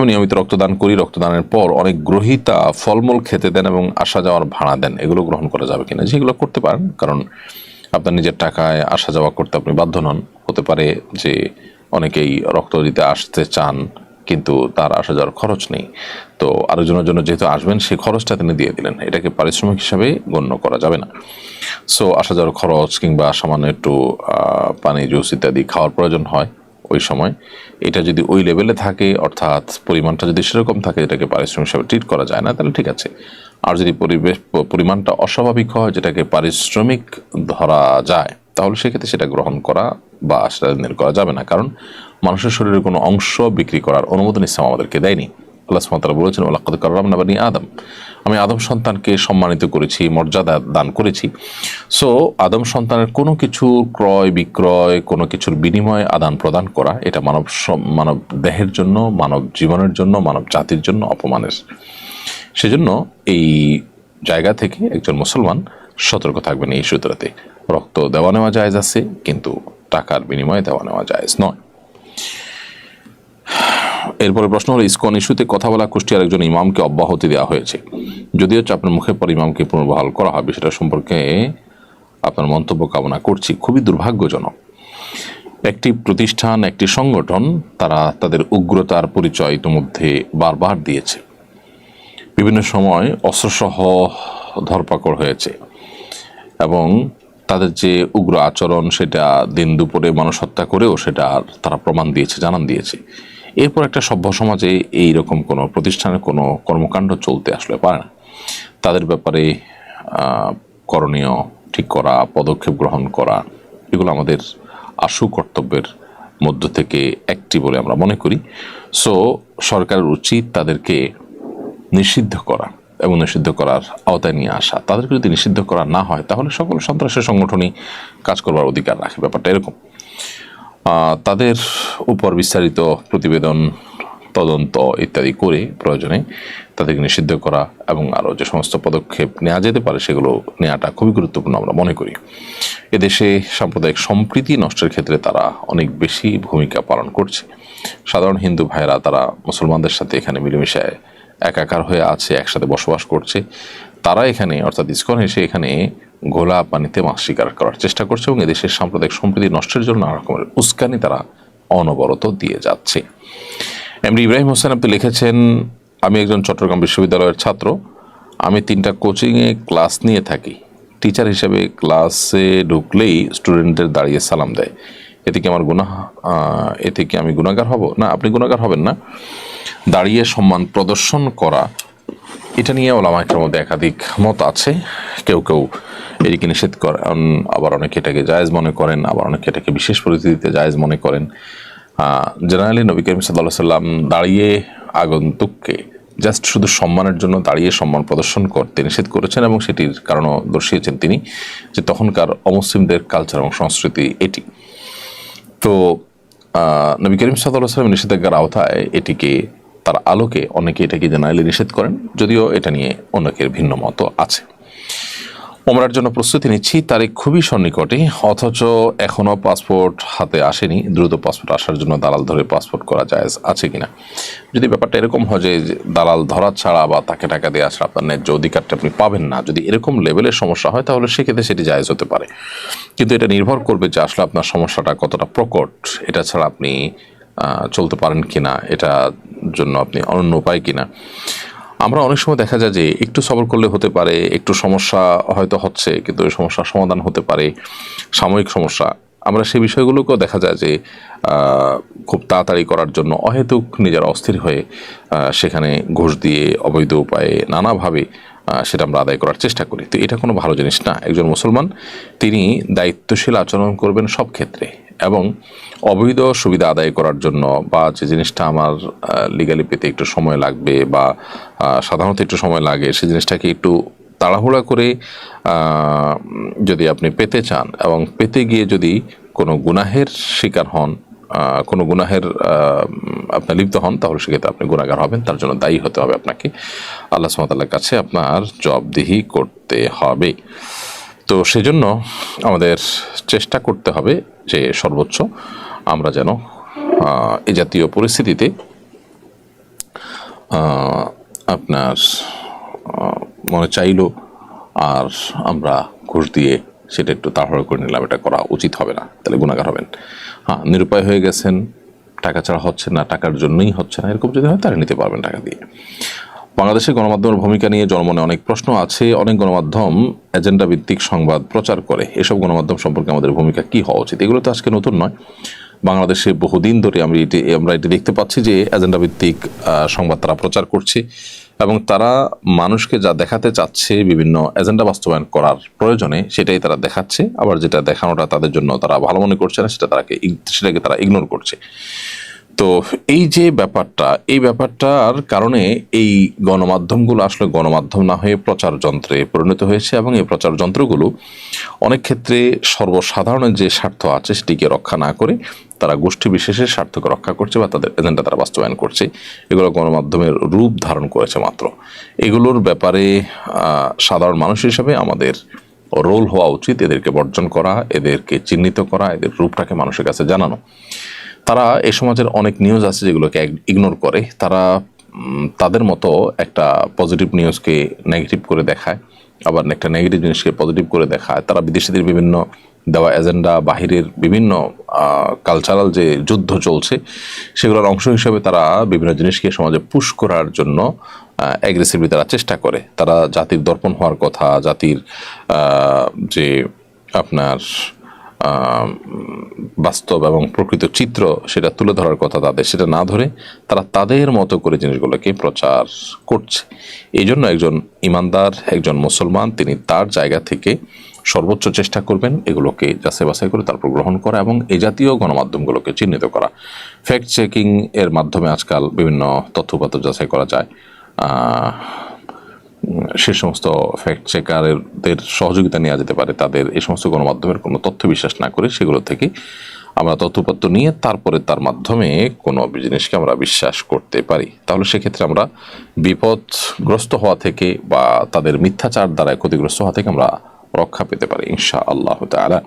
নিয়মিত রক্তদান করি, রক্তদানের পর অনেক গ্রহীতা ফলমূল খেতে দেন এবং আসা যাওয়ার ভাড়া দেন, এগুলো গ্রহণ করা যাবে কিনা? যেগুলো করতে পারেন, কারণ আপনার নিজের টাকায় আসা যাওয়া করতে আপনি বাধ্য নন। হতে পারে যে অনেকেই রক্ত দিতে আসতে চান কিন্তু তার আসা যাওয়ার খরচ নেই, তো আরেকজনের জন্য যেহেতু আসবেন সেই খরচটা তিনি দিয়ে দিলেন, এটাকে পারিশ্রমিক হিসাবে গণ্য করা যাবে না। সো আসা যাওয়ার খরচ কিংবা সামান্য একটু পানি জুস ইত্যাদি খাওয়ার প্রয়োজন হয় ওই সময়, এটা যদি ওই লেভেলে থাকে, অর্থাৎ পরিমাণটা যদি সেরকম থাকে যেটাকে পারিশ্রমিক হিসাবে ট্রিট করা যায় না, তাহলে ঠিক আছে। আর যদি পরিমাণটা অস্বাভাবিক হয় যেটাকে পারিশ্রমিক ধরা যায়, তাহলে সেক্ষেত্রে সেটা গ্রহণ করা বা সেটা লেনদেন করা যাবে না, কারণ মানুষের শরীরের কোনো অংশ বিক্রি করার অনুমোদন ইসলাম আমাদেরকে দেয়নি। আল্লাহ সুবহানাহু ওয়া তাআলা বলেছেন, ওয়ালাকাদ কাররামনা বানি আদম, আমি আদম সন্তানকে সম্মানিত করেছি, মর্যাদা দান করেছি। সো আদম সন্তানের কোনো কিছু ক্রয় বিক্রয়, কোনো কিছুর বিনিময়ে আদান প্রদান করা, এটা মানব দেহের জন্য, মানব জীবনের জন্য, মানব জাতির জন্য অপমানের। সেজন্য এই জায়গা থেকে একজন মুসলমান সতর্ক থাকবেন এই সূত্রতে। রক্ত দেওয়া নেওয়া জায়েজ আছে, কিন্তু টাকার বিনিময়ে দেওয়া নেওয়া জায়েজ নয়। এরপরে প্রশ্ন হলো, ইসকন ইস্যুতে কথা বলা কুষ্টিয়ার একজন ইমামকে অব্যাহতি দেওয়া হয়েছে, যদিও আপনার মুখের পর ইমামকে পুনর্বহাল করা হবে, সেটা সম্পর্কে আপনার মন্তব্য কামনা করছি। খুবই দুর্ভাগ্যজনক। একটি প্রতিষ্ঠান, একটি সংগঠন, তারা তাদের উগ্রতার পরিচয় ইতিমধ্যে বারবার দিয়েছে, বিভিন্ন সময় অস্ত্রসহ ধরপাকড় হয়েছে এবং তাদের যে উগ্র আচরণ সেটা দিন দুপুরে মানুষ হত্যা করেও সেটা তারা প্রমাণ দিয়েছে, জানান দিয়েছে। এরপর একটা সভ্য সমাজে এইরকম কোনো প্রতিষ্ঠানের কোনো কর্মকাণ্ড চলতে আসলে পারে না। তাদের ব্যাপারে করণীয় ঠিক করা, পদক্ষেপ গ্রহণ করা, এগুলো আমাদের আশু কর্তব্যের মধ্য থেকে একটি বলে আমরা মনে করি। সো সরকারের উচিত তাদেরকে নিষিদ্ধ করা এবং নিষিদ্ধ করার আওতায় নিয়ে আসা। তাদেরকে যদি নিষিদ্ধ করা না হয়, তাহলে সকল সন্ত্রাসের সংগঠনই কাজ করবার অধিকার রাখে। ব্যাপারটা এরকম। তাদের উপর বিস্তারিত প্রতিবেদন, তদন্ত ইত্যাদি করে প্রয়োজনে তাদেরকে নিষিদ্ধ করা এবং আরও যে সমস্ত পদক্ষেপ নেওয়া যেতে পারে সেগুলো নেওয়াটা খুবই গুরুত্বপূর্ণ আমরা মনে করি। এদেশে সাম্প্রদায়িক সম্প্রীতি নষ্টের ক্ষেত্রে তারা অনেক বেশি ভূমিকা পালন করছে। সাধারণ হিন্দু ভাইয়েরা তারা মুসলমানদের সাথে এখানে মিলেমিশে একাকার হয়ে আছে, একসাথে বসবাস করছে। তারা এখানে, অর্থাৎ ইসকন এসে এখানে ঘোলা পানিতে মাছ শিকার করার চেষ্টা করছে এবং এদেশের সাম্প্রদায়িক সম্প্রীতি নষ্টের জন্য নানা রকমের উস্কানি তারা অনবরত দিয়ে যাচ্ছে। এমডি ইব্রাহিম হোসেন আপনি লিখেছেন, আমি একজন চট্টগ্রাম বিশ্ববিদ্যালয়ের ছাত্র। আমি 3টা কোচিংয়ে ক্লাস নিয়ে থাকি। টিচার হিসেবে ক্লাসে ঢুকলেই স্টুডেন্টদের দাঁড়িয়ে সালাম দেয়। এতে কি আমি গুনাহগার হব? না, আপনি গুনাহগার হবেন না। দাঁড়িয়ে সম্মান প্রদর্শন করা, এটা নিয়ে ওলামা একরামের মধ্যে একাধিক মত আছে। কেউ কেউ এটিকে নিষেধ করেন, আবার অনেকে এটাকে জায়েজ মনে করেন, আবার অনেকে এটাকে বিশেষ পরিস্থিতিতে জায়েজ মনে করেন। জেনারেলি নবী করিম সাল্লাল্লাহু আলাইহি ওয়াসাল্লাম দাঁড়িয়ে আগন্তুককে জাস্ট শুধু সম্মানের জন্য দাঁড়িয়ে সম্মান প্রদর্শন করতে নিষেধ করেছেন এবং সেটির কারণও দর্শিয়েছেন তিনি, যে তখনকার অমুসলিমদের কালচার এবং সংস্কৃতি এটি। তো নবী করিম সাল্লাল্লাহু আলাইহি ওয়াসাল্লাম নিষেধাজ্ঞার আওতায় এটিকে, তার আলোকে অনেকে এটাকে জেনারেলি নিষেধ করেন, যদিও এটা নিয়ে অনেকের ভিন্ন মত আছে। ওমরার জন্য প্রস্তুতি নিচ্ছি, তারিখ খুবই সন্নিকটে, অথচ এখনও পাসপোর্ট হাতে আসেনি। দ্রুত পাসপোর্ট আসার জন্য দালাল ধরে পাসপোর্ট করা জায়েজ আছে কিনা? যদি ব্যাপারটা এরকম হয় যে দালাল ধরা ছাড়া বা তাকে টাকা দিয়ে আসা আপনার ন্যায্য অধিকারটা আপনি পাবেন না, যদি এরকম লেভেলের সমস্যা হয়, তাহলে সেক্ষেত্রে সেটি জায়েজ হতে পারে। কিন্তু এটা নির্ভর করবে যে আসলে আপনার সমস্যাটা কতটা প্রকট, এটা ছাড়া আপনি চলতে পারেন কিনা, এটার জন্য আপনি অনন্য উপায় কিনা। আমরা অনেক সময় দেখা যায় যে একটু সবর করলে হতে পারে, একটু সমস্যা হয়তো হচ্ছে কিন্তু ওই সমস্যার সমাধান হতে পারে, সাময়িক সমস্যা। আমরা সেই বিষয়গুলোকেও দেখা যায় যে খুব তাড়াতাড়ি করার জন্য অহেতুক নিজের অস্থির হয়ে সেখানে ঘুষ দিয়ে অবৈধ উপায়ে নানাভাবে সেটা আমরা আদায় করার চেষ্টা করি। তো এটা কোনো ভালো জিনিস না। একজন মুসলমান তিনি দায়িত্বশীল আচরণ করবেন সব ক্ষেত্রে, এবং অবৈধ সুবিধা আদায় করার জন্য বা যে জিনিসটা আমার লিগালি পেতে একটু সময় লাগবে বা সাধারণত একটু সময় লাগে, সেই জিনিসটাকে একটু তাড়াহুড়া করে যদি আপনি পেতে চান এবং পেতে গিয়ে যদি কোনো গুনাহের শিকার হন, কোনো গুনাহের আপনি লিপ্ত হন, তাহলে সেক্ষেত্রে আপনি গুনাহগার হবেন, তার জন্য দায়ী হতে হবে আপনাকে। আল্লাহ সুবহানাহু ওয়া তাআলার কাছে আপনার জবাবদিহি করতে হবে। তো সেজন্য আমাদের চেষ্টা করতে হবে যে সর্বোচ্চ আমরা যেন এই জাতীয় পরিস্থিতিতে আহ, আপনার মনে চাইলো আর আমরা ঘুষ দিয়ে সেটা একটু তাড়াহুড়ো করে নিলাম, এটা করা উচিত হবে না, তাহলে গুনাহগার হবেন। হ্যাঁ, নিরুপায় হয়ে গেছেন, টাকা ছাড়া হচ্ছে না, টাকার জন্যই হচ্ছে না, এরকম যদি হয় তাহলে নিতে পারবেন টাকা দিয়ে। বাংলাদেশের গণমাধ্যমের ভূমিকা নিয়ে জনমনে অনেক প্রশ্ন আছে। অনেক গণমাধ্যম এজেন্ডা ভিত্তিক সংবাদ প্রচার করে। এসব গণমাধ্যম সম্পর্কে আমাদের ভূমিকা কি হওয়া উচিত? এগুলো তো আজকে নতুন নয়, বাংলাদেশে বহুদিন ধরে আমরা এটি দেখতে পাচ্ছি যে এজেন্ডা ভিত্তিক সংবাদ তারা প্রচার করছে এবং তারা মানুষকে যা দেখাতে চাচ্ছে বিভিন্ন এজেন্ডা বাস্তবায়ন করার প্রয়োজনে সেটাই তারা দেখাচ্ছে, আবার যেটা দেখানোটা তাদের জন্য তারা ভালো মনে করছে না সেটাকে তারা ইগনোর করছে। তো এই যে ব্যাপারটা, এই ব্যাপারটার কারণে এই গণমাধ্যমগুলো আসলে গণমাধ্যম না হয়ে প্রচার যন্ত্রে পরিণত হয়েছে এবং এই প্রচার যন্ত্রগুলো অনেক ক্ষেত্রে সর্বসাধারণের যে স্বার্থ আছে সেটিকে রক্ষা না করে তারা গোষ্ঠী বিশেষের স্বার্থকে রক্ষা করছে বা তাদের এজেন্ডা তারা বাস্তবায়ন করছে। এগুলো গণমাধ্যমের রূপ ধারণ করেছে মাত্র। এগুলোর ব্যাপারে সাধারণ মানুষ হিসেবে আমাদের রোল হওয়া উচিত এদেরকে বর্জন করা, এদেরকে চিহ্নিত করা, এদের রূপটাকে মানুষের কাছে জানানো। তারা এই সমাজের অনেক নিউজ আছে যেগুলোকে ইগনোর করে, তারা তাদের মতো একটা পজিটিভ নিউজকে নেগেটিভ করে দেখায়, আবার একটা নেগেটিভ জিনিসকে পজিটিভ করে দেখায়। তারা বিদেশিদের বিভিন্ন দেওয়া এজেন্ডা, বাহিরের বিভিন্ন কালচারাল যে যুদ্ধ চলছে সেগুলোর অংশ হিসেবে তারা বিভিন্ন জিনিসকে সমাজে পুশ করার জন্য অ্যাগ্রেসিভলি তারা চেষ্টা করে। তারা জাতির দর্পণ হওয়ার কথা, জাতির যে আপনার বাস্তব এবং প্রকৃত চিত্র সেটা তুলে ধরার কথা তাদের, সেটা না ধরে তারা তাদের মতো করে জিনিসগুলোকে প্রচার করছে। এই জন্য একজন ইমানদার, একজন মুসলমান তিনি তার জায়গা থেকে সর্বোচ্চ চেষ্টা করবেন এগুলোকে যাচাই বাছাই করে তারপর গ্রহণ করা এবং এই জাতীয় গণমাধ্যমগুলোকে চিহ্নিত করা। ফ্যাক্ট চেকিং এর মাধ্যমে আজকাল বিভিন্ন তথ্যপত্র যাচাই করা যায়। সে সমস্ত ফ্যাক্ট চেকারদের সহযোগিতা নেওয়া যেতে পারে। তাদের এই সমস্ত গণমাধ্যমের কোনো তথ্য বিশ্বাস না করে সেগুলো থেকে আমরা তথ্যপত্র নিয়ে তারপরে তার মাধ্যমে কোনো জিনিসকে আমরা বিশ্বাস করতে পারি। তাহলে সেক্ষেত্রে আমরা বিপদগ্রস্ত হওয়া থেকে বা তাদের মিথ্যাচার দ্বারা ক্ষতিগ্রস্ত হওয়া থেকে আমরা রক্ষা পেতে পারি ইনশাআল্লাহ তাআলা।